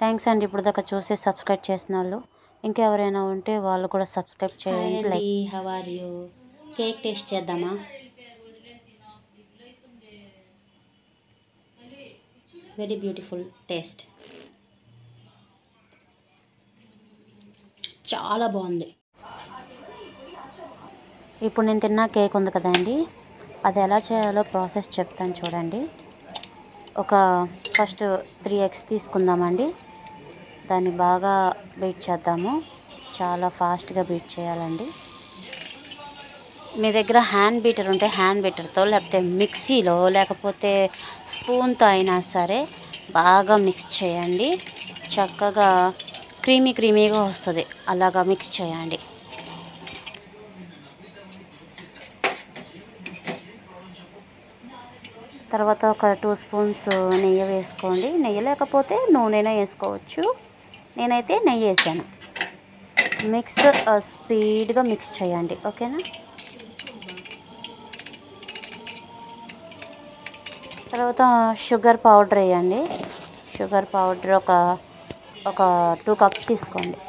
Thanks అండి ఇప్పుడు దాకా చూసి సబ్స్క్రైబ్ చేసిన వాళ్ళు. ఇంకెవరైనా ఉంటే వాళ్ళు కూడా సబ్స్క్రైబ్ చేయండి. Like how are you? Cake taste చేద్దామా? వెరీ బ్యూటిఫుల్ టేస్ట్, చాలా బాగుంది. ఇప్పుడు నేను తిన్న కేక్ ఉంది కదండి, అది ఎలా చేయాలో ప్రాసెస్ చెప్తాను చూడండి. ఫస్ట్ 3 eggs తీసుకుందామండి. దాన్ని బాగా బీట్ చేద్దాము. చాలా ఫాస్ట్గా బీట్ చేయాలండి. మీ దగ్గర హ్యాండ్ బీటర్ ఉంటే హ్యాండ్ బీటర్తో, లేకపోతే మిక్సీలో, లేకపోతే స్పూన్తో అయినా సరే బాగా మిక్స్ చేయండి. చక్కగా క్రీమీగా వస్తుంది. అలాగా మిక్స్ చేయండి. తర్వాత ఒక 2 స్పూన్స్ నెయ్యి వేసుకోండి. నెయ్యి లేకపోతే నూనెనే వేసుకోవచ్చు. నేనైతే నెయ్యి వేసాను. స్పీడ్గా మిక్స్ చేయండి. ఓకేనా? తర్వాత షుగర్ పౌడర్ వేయండి. షుగర్ పౌడర్ ఒక 2 cups తీసుకోండి.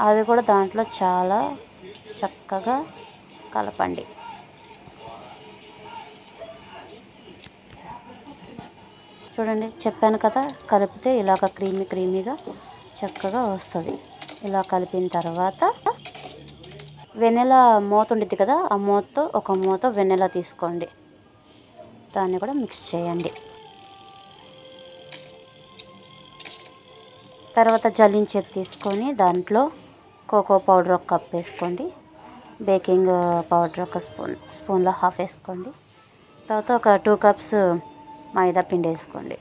అది కూడా దాంట్లో చాలా చక్కగా కలపండి. చూడండి, చెప్పాను కదా, కలిపితే ఇలాగ క్రీమీగా చక్కగా వస్తుంది. ఇలా కలిపిన తర్వాత వెన్నెలా మూత ఉండిద్ది కదా, ఆ మూతతో ఒక మూత వెన్నెలా తీసుకోండి. దాన్ని కూడా మిక్స్ చేయండి. తర్వాత జల్లించేది తీసుకొని దాంట్లో కోకో పౌడర్ 1 cup వేసుకోండి. బేకింగ్ పౌడర్ 1 స్పూన్లో ½ వేసుకోండి. తర్వాత ఒక 2 cups మైదా పిండి వేసుకోండి.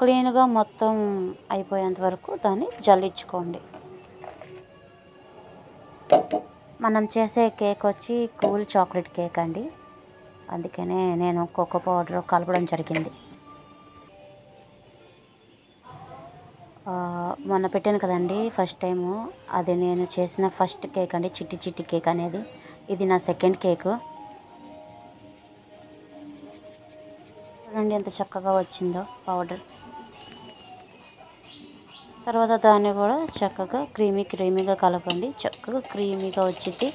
క్లీన్గా మొత్తం అయిపోయేంత వరకు దాన్ని జల్లించుకోండి. మనం చేసే కేక్ వచ్చి కూల్ చాక్లెట్ కేక్ అండి. అందుకనే నేను కోకో పౌడర్ కలపడం జరిగింది. మొన్న పెట్టాను కదండి ఫస్ట్ టైము, అది నేను చేసిన ఫస్ట్ కేక్ అండి, చిట్టి కేక్ అనేది. ఇది నా సెకండ్ కేకు. చూడండి ఎంత చక్కగా వచ్చిందో పౌడర్. తర్వాత దాన్ని కూడా చక్కగా క్రీమీగా కలపండి. చక్కగా క్రీమీగా వచ్చింది.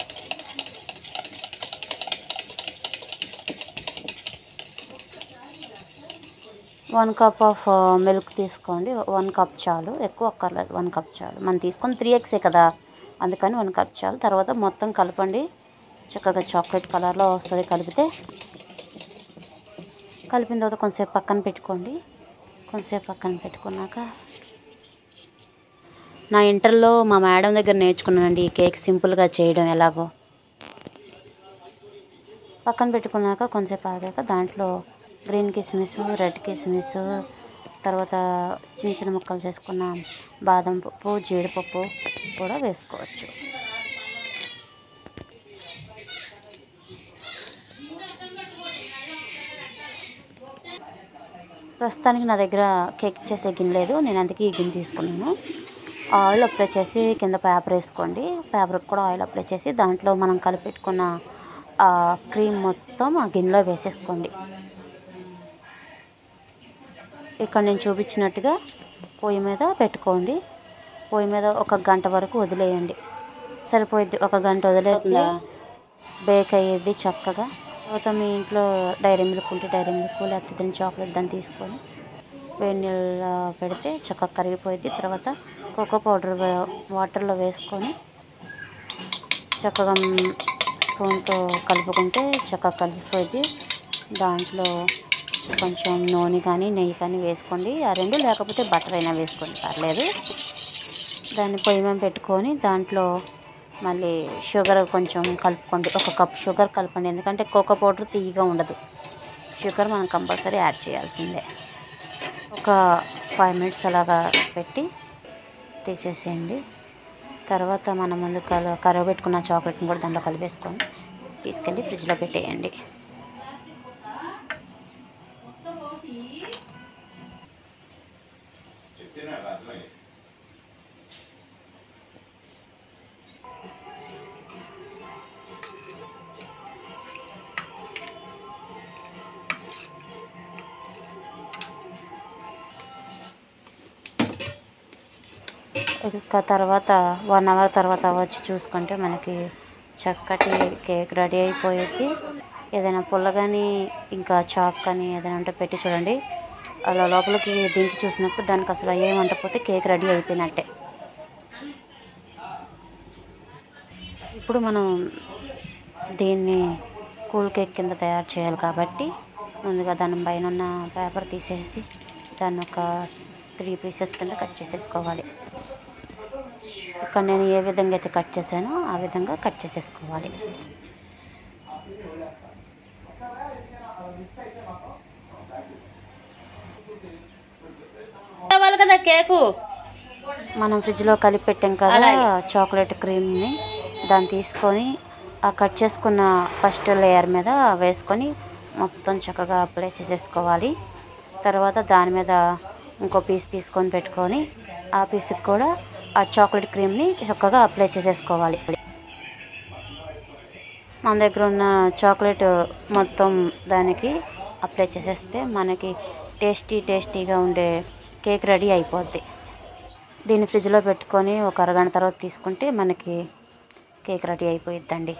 వన్ కప్ ఆఫ్ మిల్క్ తీసుకోండి. 1 cup చాలు, ఎక్కువ అక్కర్లేదు. 1 cup చాలు. మనం తీసుకొని 3 eggs కదా, అందుకని 1 cup చాలు. తర్వాత మొత్తం కలపండి. చక్కగా చాక్లెట్ కలర్లో వస్తుంది. కలిపిన తర్వాత కొంచెంసేపు పక్కన పెట్టుకోండి. కొంచెంసేపు పక్కన పెట్టుకున్నాక, నా ఇంటర్లో మా మేడం దగ్గర నేర్చుకున్నానండి ఈ కేక్ సింపుల్గా చేయడం ఎలాగో. పక్కన పెట్టుకున్నాక కొంచెంసేపు ఆగాక దాంట్లో గ్రీన్ కిస్మిస్, రెడ్ కిస్మిస్, తర్వాత చిన్న ముక్కలు చేసుకున్న బాదం పప్పు, జీడిపప్పు కూడా వేసుకోవచ్చు. ప్రస్తుతానికి నా దగ్గర కేక్ చేసే గిన్నె లేదు, నేను అందుకే ఈ గిన్నె తీసుకున్నాను. ఆయిల్ అప్లై చేసి కింద పేపర్ వేసుకోండి. పేపర్కి కూడా ఆయిల్ అప్లై చేసి దాంట్లో మనం కలిపెట్టుకున్న క్రీమ్ మొత్తం ఆ గిన్నెలో వేసేసుకోండి. ఇక్కడ నేను చూపించినట్టుగా పొయ్యి మీద పెట్టుకోండి. పొయ్యి మీద 1 గంట వరకు వదిలేయండి, సరిపోయిద్ది. 1 గంట వదిలేస్తే బేక్ అయ్యేది చక్కగా. తర్వాత మీ ఇంట్లో డైరీ మిల్క్ ఉంటే డైరీ మిల్క్, లేకపోతే దీని చాక్లెట్ దాన్ని తీసుకొని వేడి నీళ్ళలో పెడితే చక్కగా కరిగిపోయిద్ది. తర్వాత కోకో పౌడర్ వాటర్లో వేసుకొని చక్కగా స్పూన్తో కలుపుకుంటే చక్కగా కలిసిపోయిద్ది. దాంట్లో కొంచెం నూనె కానీ నెయ్యి కానీ వేసుకోండి. ఆ రెండు, లేకపోతే బటర్ అయినా వేసుకోండి, పర్లేదు. దాన్ని పొయ్యి మీద పెట్టుకొని దాంట్లో మళ్ళీ షుగర్ కొంచెం కలుపుకోండి. 1 cup షుగర్ కలపండి, ఎందుకంటే కోకో పౌడర్ తీయగా ఉండదు. షుగర్ మనం కంపల్సరీ యాడ్ చేయాల్సిందే. ఒక 5 minutes అలాగా పెట్టి తీసేసేయండి. తర్వాత మనం ముందు కరగబెట్టుకున్న చాక్లెట్ని కూడా దాంట్లో కలిపేసుకొని తీసుకెళ్ళి ఫ్రిడ్జ్లో పెట్టేయండి. ఇక తర్వాత 1 అవర్ తర్వాత వచ్చి చూసుకుంటే మనకి చక్కటి కేక్ రెడీ అయిపోయింది. ఏదైనా పుల్ల కానీ ఇంకా చాక్ కానీ ఏదైనా ఉంటే పెట్టి చూడండి. అలా లోపలికి దించి చూసినప్పుడు దానికి అసలు ఏమంటపోతే కేక్ రెడీ అయిపోయినట్టే. ఇప్పుడు మనం దీన్ని కూల్ కేక్ కింద తయారు చేయాలి కాబట్టి ముందుగా దాని పైన ఉన్న పేపర్ తీసేసి దాన్ని ఒక 3 పీసెస్ కింద కట్ చేసేసుకోవాలి. ఇక్కడ నేను ఏ విధంగా అయితే కట్ చేశానో ఆ విధంగా కట్ చేసేసుకోవాలి. కదా కేకు మనం ఫ్రిడ్జ్లో కలిపి పెట్టాం కదా చాక్లెట్ క్రీమ్ని, దాన్ని తీసుకొని ఆ కట్ చేసుకున్న ఫస్ట్ లేయర్ మీద వేసుకొని మొత్తం చక్కగా అప్లై చేసేసుకోవాలి. తర్వాత దాని మీద ఇంకో పీస్ తీసుకొని పెట్టుకొని ఆ పీస్కి కూడా ఆ చాక్లెట్ క్రీమ్ని చక్కగా అప్లై చేసేసుకోవాలి. మన దగ్గర ఉన్న చాక్లెట్ మొత్తం దానికి అప్లై చేసేస్తే మనకి టేస్టీగా ఉండే కేక్ రెడీ అయిపోద్ది. దీన్ని ఫ్రిడ్జ్లో పెట్టుకొని ఒక అరగంట తర్వాత తీసుకుంటే మనకి కేక్ రెడీ అయిపోయిద్దండి.